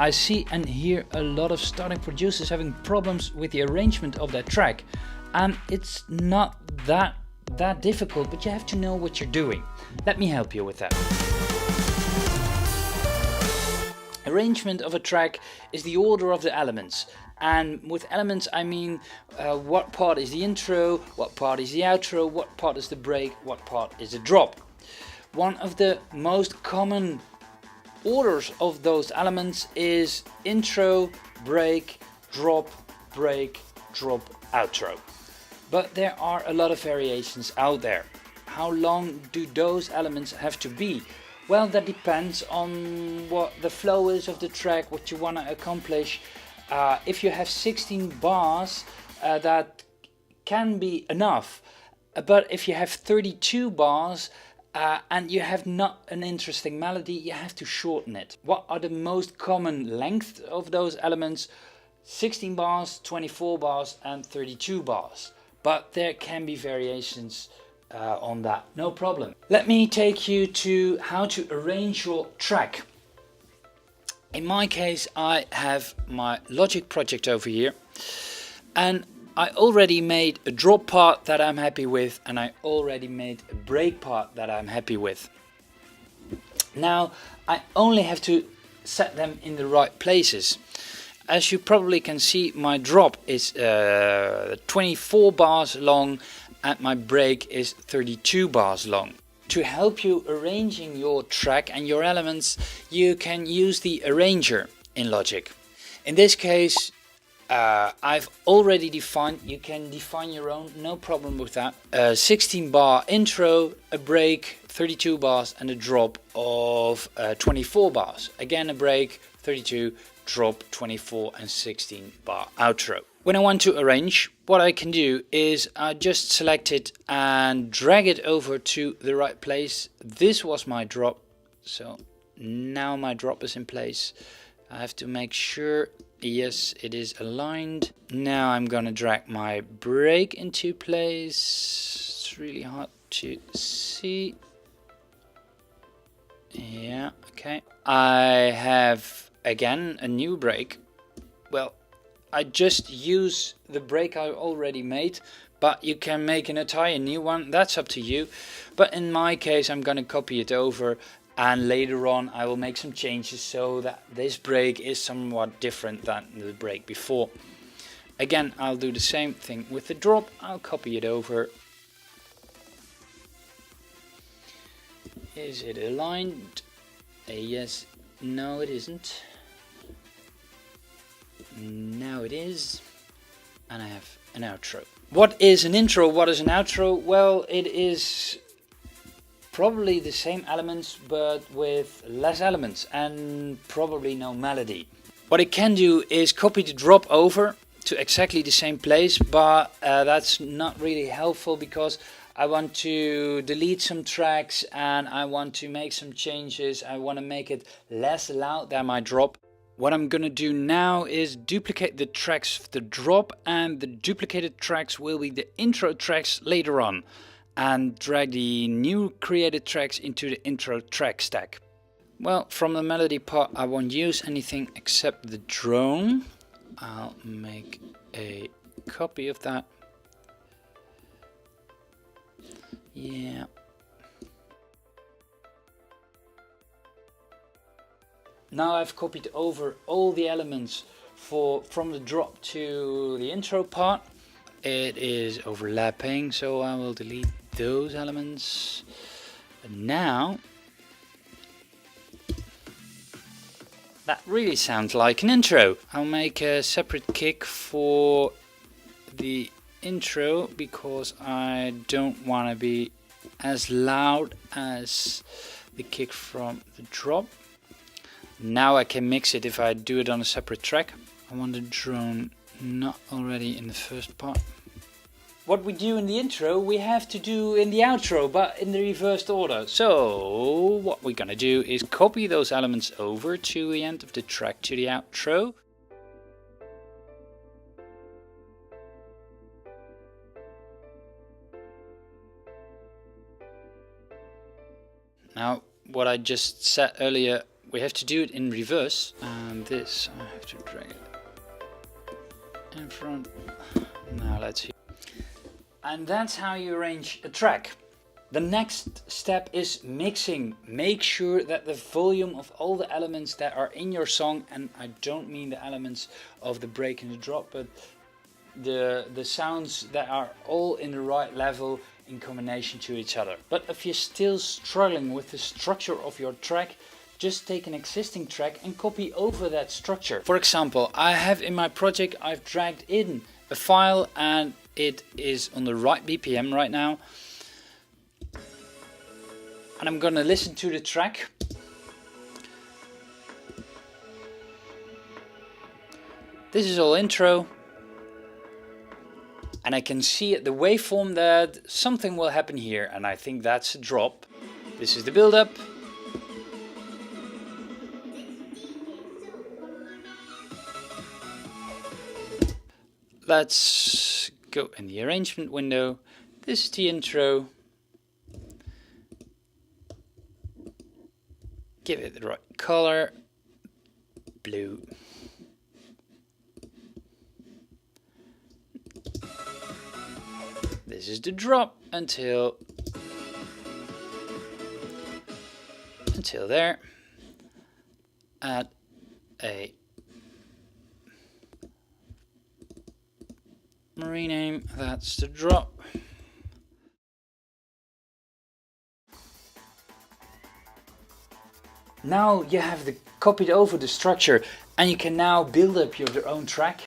I see and hear a lot of starting producers having problems with the arrangement of their track, and it's not that difficult, but you have to know what you're doing. Let me help you with that. Arrangement of a track is the order of the elements, and with elements I mean what part is the intro, what part is the outro, what part is the break, what part is the drop. One of the most common orders of those elements is intro, break, drop, outro. But there are a lot of variations out there. How long do those elements have to be? Well, that depends on what the flow is of the track, what you want to accomplish. If you have 16 bars, that can be enough. But if you have 32 bars and you have not an interesting melody, you have to shorten it. What are the most common lengths of those elements? 16 bars, 24 bars and 32 bars. But there can be variations on that, no problem. Let me take you to how to arrange your track. In my case, I have my Logic project over here, and I already made a drop part that I'm happy with, and I already made a break part that I'm happy with. Now I only have to set them in the right places. As you probably can see, my drop is 24 bars long and my break is 32 bars long. To help you arranging your track and your elements, you can use the arranger in Logic. In this case, I've already defined, you can define your own, no problem with that. 16 bar intro, a break, 32 bars and a drop of 24 bars. Again a break, 32, drop, 24 and 16 bar outro. When I want to arrange, what I can do is I just select it and drag it over to the right place. This was my drop, so now my drop is in place. I have to make sure, yes, it is aligned. Now I'm gonna drag my break into place. It's really hard to see. Yeah, okay. I have again a new break. Well, I just use the break I already made, but you can make an entire new one, that's up to you. But in my case I'm gonna copy it over, and later on I will make some changes so that this break is somewhat different than the break before. Again, I'll do the same thing with the drop. I'll copy it over. Is it aligned? Yes. No, it isn't. Now it is. And I have an outro. What is an intro? What is an outro? Well, it is probably the same elements but with less elements and probably no melody. What I can do is copy the drop over to exactly the same place, but that's not really helpful because I want to delete some tracks and I want to make some changes. I want to make it less loud than my drop. What I'm gonna do now is duplicate the tracks of the drop, and the duplicated tracks will be the intro tracks later on, and drag the new created tracks into the intro track stack. Well, from the melody part I won't use anything except the drone. I'll make a copy of that. Yeah. Now I've copied over all the elements from the drop to the intro part. It is overlapping, so I will delete those elements. And now that really sounds like an intro. I'll make a separate kick for the intro because I don't want to be as loud as the kick from the drop. Now I can mix it if I do it on a separate track. I want the drone not already in the first part. What we do in the intro we have to do in the outro, but in the reversed order. So what we're gonna do is copy those elements over to the end of the track to the outro. Now what I just said earlier we have to do it in reverse, and this I have to drag it in front. Now let's see. And that's how you arrange a track. The next step is mixing. Make sure that the volume of all the elements that are in your song, and I don't mean the elements of the break and the drop, but the sounds that are all in the right level in combination to each other. But if you're still struggling with the structure of your track, just take an existing track and copy over that structure. For example, I have in my project, I've dragged in a file and it is on the right BPM right now. And I'm gonna listen to the track. This is all intro. And I can see at the waveform that something will happen here, and I think that's a drop. This is the build-up. Let's go in the arrangement window. This is the intro. Give it the right color, blue. This is the drop until there. Add a rename, that's the drop. Now you have copied over the structure and you can now build up your own track.